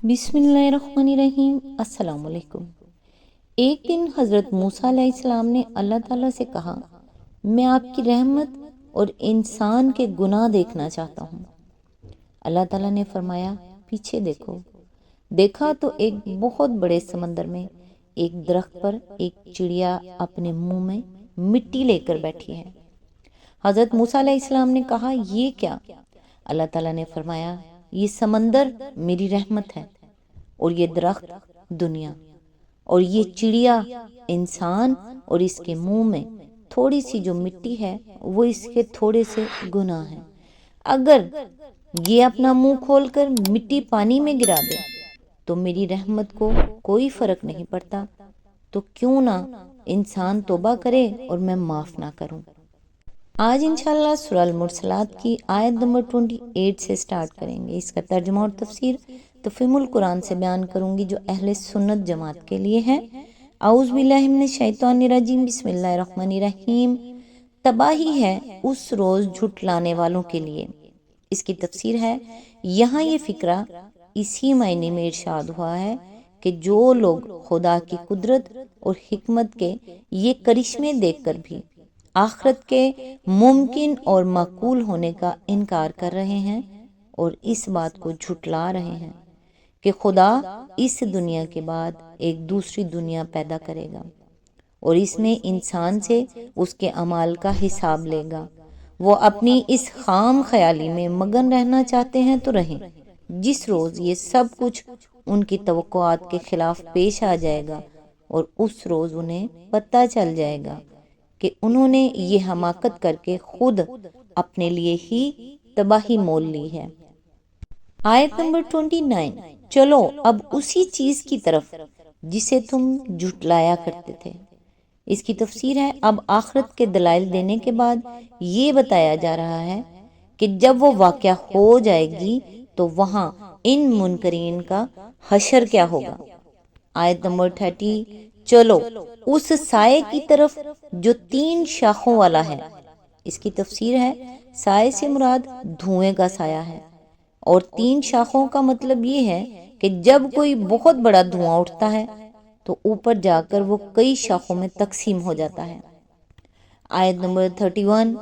بسم اللہ الرحمن الرحیم۔ السلام علیکم۔ ایک دن حضرت موسیٰ علیہ السلام نے اللہ تعالیٰ سے کہا، میں آپ کی رحمت اور انسان کے گناہ دیکھنا چاہتا ہوں۔ اللہ تعالیٰ نے فرمایا، پیچھے دیکھو۔ دیکھا تو ایک بہت بڑے سمندر میں ایک درخت پر ایک چڑیا اپنے منہ میں مٹی لے کر بیٹھی ہے۔ حضرت موسیٰ علیہ السلام نے کہا، یہ کیا؟ اللہ تعالیٰ نے فرمایا، یہ سمندر میری رحمت ہے، اور یہ درخت دنیا، اور یہ چڑیا انسان، اور اس کے منہ میں تھوڑی سی جو مٹی ہے وہ اس کے تھوڑے سے گناہ ہیں۔ اگر یہ اپنا منہ کھول کر مٹی پانی میں گرا دے تو میری رحمت کو کوئی فرق نہیں پڑتا، تو کیوں نہ انسان توبہ کرے اور میں معاف نہ کروں۔ آج انشاءاللہ سورہ المرسلات کی آیت نمبر 28 سے سٹارٹ کریں گے۔ اس کا ترجمہ اور تفسیر تفہیم القرآن سے بیان کروں گی جو اہل سنت جماعت کے لیے ہے۔ اعوذ باللہ من الشیطان الرجیم، بسم اللہ الرحمن الرحیم۔ تباہی ہے اس روز جھٹلانے والوں کے لیے۔ اس کی تفسیر ہے، یہاں یہ فقرہ اسی معنی میں ارشاد ہوا ہے کہ جو لوگ خدا کی قدرت اور حکمت کے یہ کرشمے دیکھ کر بھی آخرت کے ممکن اور معقول ہونے کا انکار کر رہے ہیں اور اس بات کو جھٹلا رہے ہیں کہ خدا اس دنیا کے بعد ایک دوسری دنیا پیدا کرے گا اور اس میں انسان سے اس کے اعمال کا حساب لے گا، وہ اپنی اس خام خیالی میں مگن رہنا چاہتے ہیں تو رہیں۔ جس روز یہ سب کچھ ان کی توقعات کے خلاف پیش آ جائے گا اور اس روز انہیں پتہ چل جائے گا کہ انہوں نے یہ حماقت کر کے خود اپنے لیے ہی تباہی مول لی ہے۔ آیت نمبر 29، چلو اب اسی چیز کی طرف جسے تم جھٹلایا کرتے تھے۔ اس کی تفسیر ہے، اب آخرت کے دلائل دینے کے بعد یہ بتایا جا رہا ہے کہ جب وہ واقعہ ہو جائے گی تو وہاں ان منکرین کا حشر کیا ہوگا۔ آیت نمبر 30، چلو اس سائے کی طرف جو 3 شاخوں والا ہے۔ اس کی تفسیر ہے، سائے سے مراد دھوئیں کا سایہ ہے، اور 3 شاخوں کا مطلب یہ ہے کہ جب کوئی بہت بڑا دھواں اٹھتا ہے تو اوپر جا کر وہ کئی شاخوں میں تقسیم ہو جاتا ہے۔ آیت نمبر 31،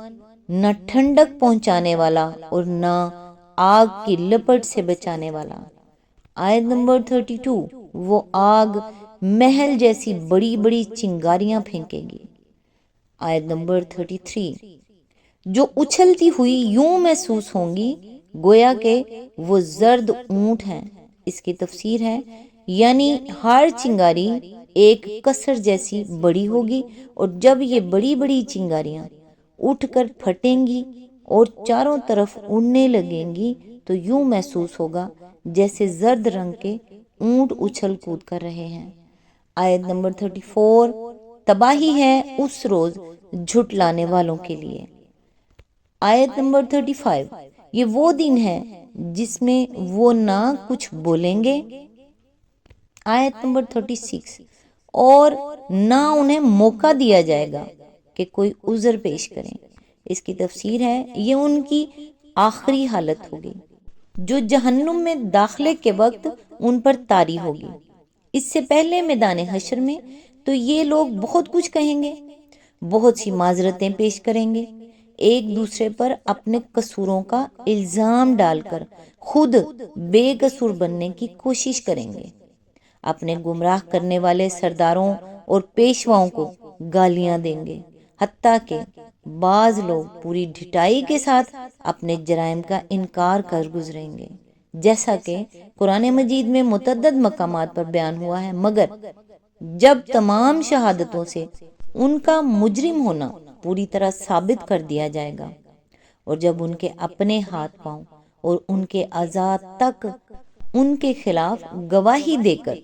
نہ ٹھنڈک پہنچانے والا اور نہ آگ کی لپٹ سے بچانے والا۔ آیت نمبر 32، وہ آگ محل جیسی بڑی بڑی چنگاریاں پھینکے گی۔ آیت نمبر 33، جو اچھلتی ہوئی یوں محسوس ہوں گی گویا کہ وہ زرد اونٹ ہیں۔ اس کی تفسیر ہے، یعنی ہر چنگاری ایک کسر جیسی بڑی ہوگی، اور جب یہ بڑی بڑی چنگاریاں اٹھ کر پھٹیں گی اور چاروں طرف اڑنے لگیں گی تو یوں محسوس ہوگا جیسے زرد رنگ کے اونٹ اچھل کود کر رہے ہیں۔ آیت نمبر 34، تباہی ہے اس روز جھٹلانے والوں کے لیے۔ آیت نمبر 35، یہ وہ دن ہے جس میں وہ نہ کچھ بولیں گے۔ آیت نمبر 36، اور نہ انہیں موقع دیا جائے گا کہ کوئی عذر پیش کریں۔ اس کی تفسیر ہے، یہ ان کی آخری حالت ہوگی جو جہنم میں داخلے کے وقت ان پر طاری ہوگی۔ اس سے پہلے میدان حشر میں تو یہ لوگ بہت کچھ کہیں گے، بہت سی معذرتیں پیش کریں گے، ایک دوسرے پر اپنے قصوروں کا الزام ڈال کر خود بے قصور بننے کی کوشش کریں گے، اپنے گمراہ کرنے والے سرداروں اور پیشواؤں کو گالیاں دیں گے، حتیٰ کہ بعض لوگ پوری ڈھٹائی کے ساتھ اپنے جرائم کا انکار کر گزریں گے، جیسا کہ قرآن مجید میں متعدد مقامات پر بیان ہوا ہے۔ مگر جب تمام شہادتوں سے ان کا مجرم ہونا پوری طرح ثابت کر دیا جائے گا، اور جب ان کے اپنے ہاتھ پاؤں اور ان کے اعضاء تک ان کے خلاف گواہی دے کر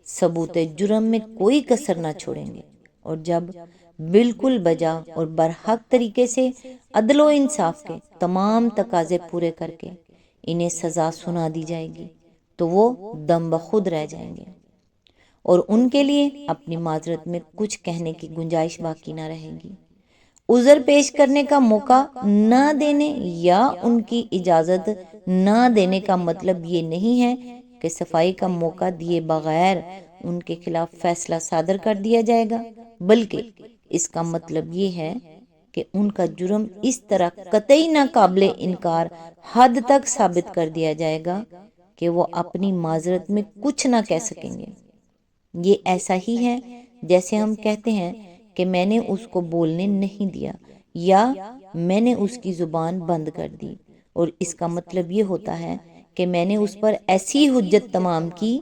ثبوت جرم میں کوئی کسر نہ چھوڑیں گے، اور جب بالکل بجا اور برحق طریقے سے عدل و انصاف کے تمام تقاضے پورے کر کے انہیں سزا سنا دی جائے گی تو وہ دم بخود رہ جائیں گے، اور ان کے لیے اپنی معذرت میں کچھ کہنے کی گنجائش باقی نہ رہے گی۔ عذر پیش کرنے کا موقع نہ دینے یا ان کی اجازت نہ دینے کا مطلب یہ نہیں ہے کہ صفائی کا موقع دیے بغیر ان کے خلاف فیصلہ صادر کر دیا جائے گا، بلکہ اس کا مطلب یہ ہے کہ ان کا جرم اس طرح قطعی ناقابل انکار حد تک ثابت کر دیا جائے گا کہ وہ اپنی معذرت میں کچھ نہ کہہ سکیں گے۔ یہ ایسا ہی ہے جیسے ہم کہتے ہیں کہ میں نے اس کو بولنے نہیں دیا یا میں نے اس کی زبان بند کر دی، اور اس کا مطلب یہ ہوتا ہے کہ میں نے اس پر ایسی حجت تمام کی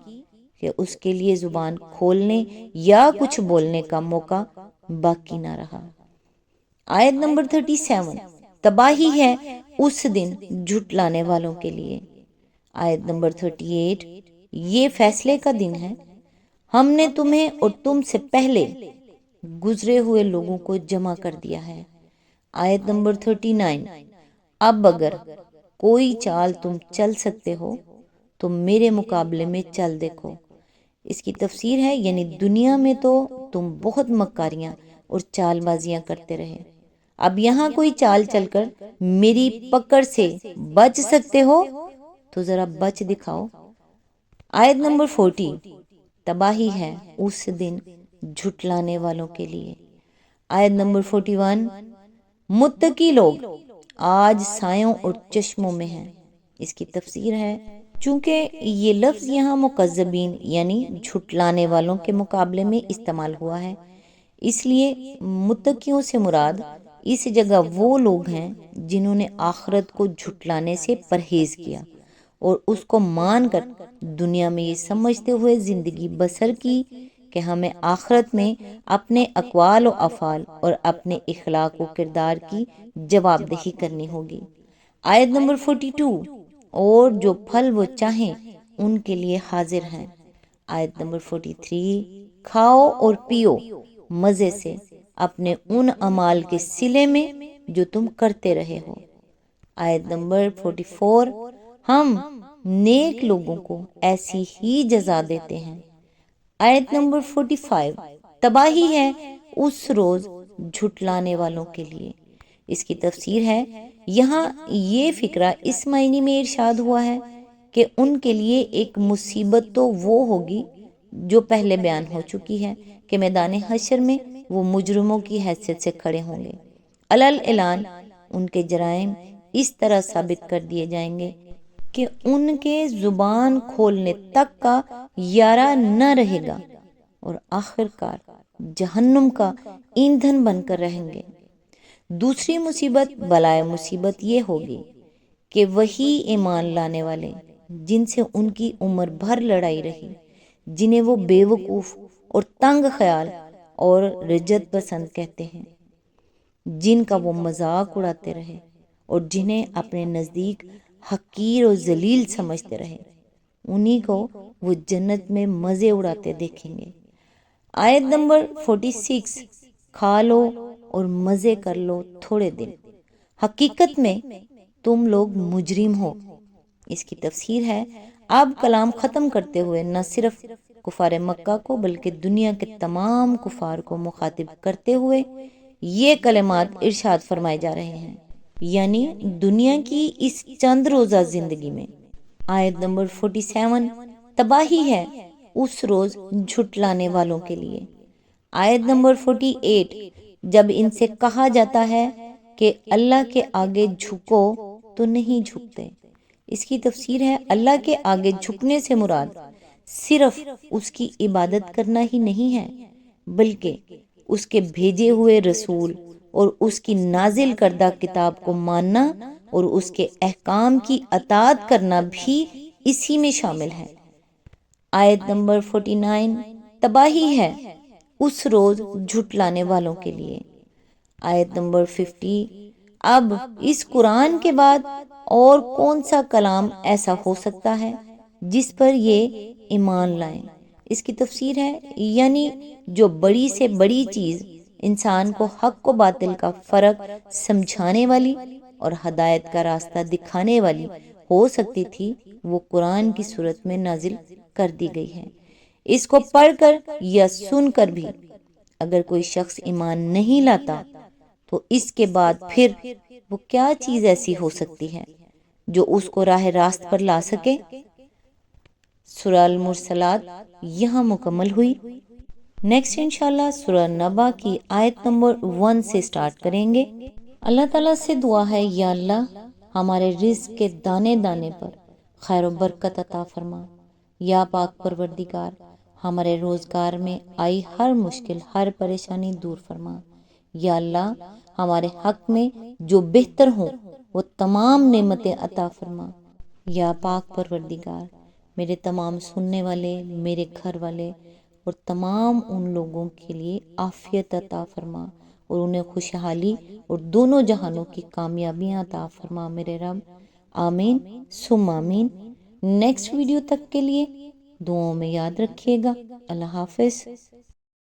کہ اس کے لیے زبان کھولنے یا کچھ بولنے کا موقع باقی نہ رہا۔ آیت نمبر 37، تباہی ہے اس دن جھٹلانے والوں کے لیے۔ آیت نمبر 38، یہ فیصلے کا دن ہے، ہم نے تمہیں اور تم سے پہلے گزرے ہوئے لوگوں کو جمع کر دیا ہے۔ آیت نمبر 39، اب اگر کوئی چال تم چل سکتے ہو تو میرے مقابلے میں چل دیکھو۔ اس کی تفسیر ہے یعنی دنیا میں تو تم بہت مکاریاں اور چال بازیاں کرتے رہے، اب یہاں کوئی چال چل کر میری پکڑ سے بچ سکتے ہو تو ذرا بچ دکھاؤ۔ آیت نمبر 40، تباہی ہے اس دن جھٹلانے والوں کے لیے۔ آیت نمبر 41، متقی لوگ آج سایوں اور چشموں میں ہیں۔ اس کی تفسیر ہے چونکہ یہ لفظ یہاں مکذبین یعنی جھٹلانے والوں کے مقابلے میں استعمال ہوا ہے، اس لیے متقیوں سے مراد اس جگہ وہ لوگ ہیں جنہوں نے آخرت کو جھٹلانے سے پرہیز کیا اور اس کو مان کر دنیا میں یہ سمجھتے ہوئے زندگی بسر کی کہ ہمیں آخرت میں اپنے اقوال و افعال اور اپنے اخلاق و کردار کی جواب دہی کرنی ہوگی۔ آیت نمبر 42، اور جو پھل وہ چاہیں ان کے لیے حاضر ہیں۔ آیت نمبر 43، کھاؤ اور پیو مزے سے اپنے ان اعمال کے صلے میں جو تم کرتے رہے ہو۔ آیت نمبر 44، ہم نیک لوگوں کو ایسی ہی جزا دیتے ہیں۔ آیت نمبر 45، تباہی ہے اس روز جھٹلانے والوں کے لیے۔ اس کی تفسیر ہے یہاں یہ فقرہ اس معنی میں ارشاد ہوا ہے کہ ان کے لیے ایک مصیبت تو وہ ہوگی جو پہلے بیان ہو چکی ہے کہ میدان حشر میں وہ مجرموں کی حیثیت سے کھڑے ہوں گے۔ علل اعلان ان کے جرائم اس طرح ثابت کر دیے جائیں گے کہ ان کے زبان کھولنے تک کا یارہ نہ رہے گا اور آخر کار جہنم کا ایندھن بن کر رہیں گے۔ دوسری مصیبت بلائے مصیبت یہ ہوگی کہ وہی ایمان لانے والے جن سے ان کی عمر بھر لڑائی رہی، جنہیں وہ بے وقوف اور تنگ خیال اور رجت پسند کہتے ہیں، جن کا وہ مذاق اڑاتے رہے اور جنہیں اپنے نزدیک حقیر اور ذلیل سمجھتے رہے، انہی کو وہ جنت میں مزے اڑاتے دیکھیں گے۔ آیت نمبر 46، کھا لو اور مزے کر لو تھوڑے دن، حقیقت میں تم لوگ مجرم ہو۔ اس کی تفسیر ہے اب کلام ختم کرتے ہوئے نہ صرف کفار مکہ کو بلکہ دنیا کے تمام کفار کو مخاطب کرتے ہوئے یہ کلمات ارشاد فرمائے جا رہے ہیں، یعنی دنیا کی اس چند روزہ زندگی میں۔ آیت نمبر 47، تباہی ہے اس روز جھٹلانے والوں کے لیے۔ آیت نمبر 48، جب ان سے کہا جاتا ہے کہ اللہ کے آگے جھکو تو نہیں جھکتے۔ اس کی تفسیر ہے اللہ کے آگے جھکنے سے مراد صرف اس کی عبادت کرنا ہی نہیں ہے، بلکہ اس کے بھیجے ہوئے رسول اور اس کی نازل کردہ کتاب کو ماننا اور اس کے احکام کی اطاعت کرنا بھی اسی میں شامل ہے۔ آیت نمبر 49، تباہی ہے اس روز جھٹلانے والوں کے لیے۔ آیت نمبر 50، اب اس قرآن کے بعد اور کون سا کلام ایسا ہو سکتا ہے جس پر یہ ایمان لائیں۔ اس کی تفسیر ہے یعنی جو بڑی سے بڑی چیز انسان کو حق و باطل کا فرق سمجھانے والی اور ہدایت کا راستہ دکھانے والی ہو سکتی تھی وہ قرآن کی صورت میں نازل کر دی گئی ہے۔ اس کو پڑھ کر یا سن کر بھی اگر کوئی شخص ایمان نہیں لاتا تو اس کے بعد پھر وہ کیا چیز ایسی ہو سکتی ہے جو اس کو راہ راست پر لا سکے؟ سورہ المرسلات یہاں مکمل ہوئی۔ نیکسٹ انشاءاللہ سورہ نبا کی آیت نمبر 1 سے سٹارٹ کریں گے۔ اللہ تعالیٰ سے دعا ہے، یا اللہ ہمارے رزق کے دانے دانے پر خیر و برکت عطا فرما۔ یا پاک پروردگار ہمارے روزگار میں آئی ہر مشکل، ہر پریشانی دور فرما۔ یا اللہ ہمارے حق میں جو بہتر ہوں وہ تمام نعمتیں عطا فرما۔ یا پاک پروردگار میرے تمام سننے والے، میرے گھر والے اور تمام ان لوگوں کے لیے عافیت عطا فرما اور انہیں خوشحالی اور دونوں جہانوں کی کامیابیاں عطا فرما میرے رب، آمین ثم آمین۔ نیکسٹ ویڈیو تک کے لیے دعاؤں میں یاد رکھیے گا۔ اللہ حافظ۔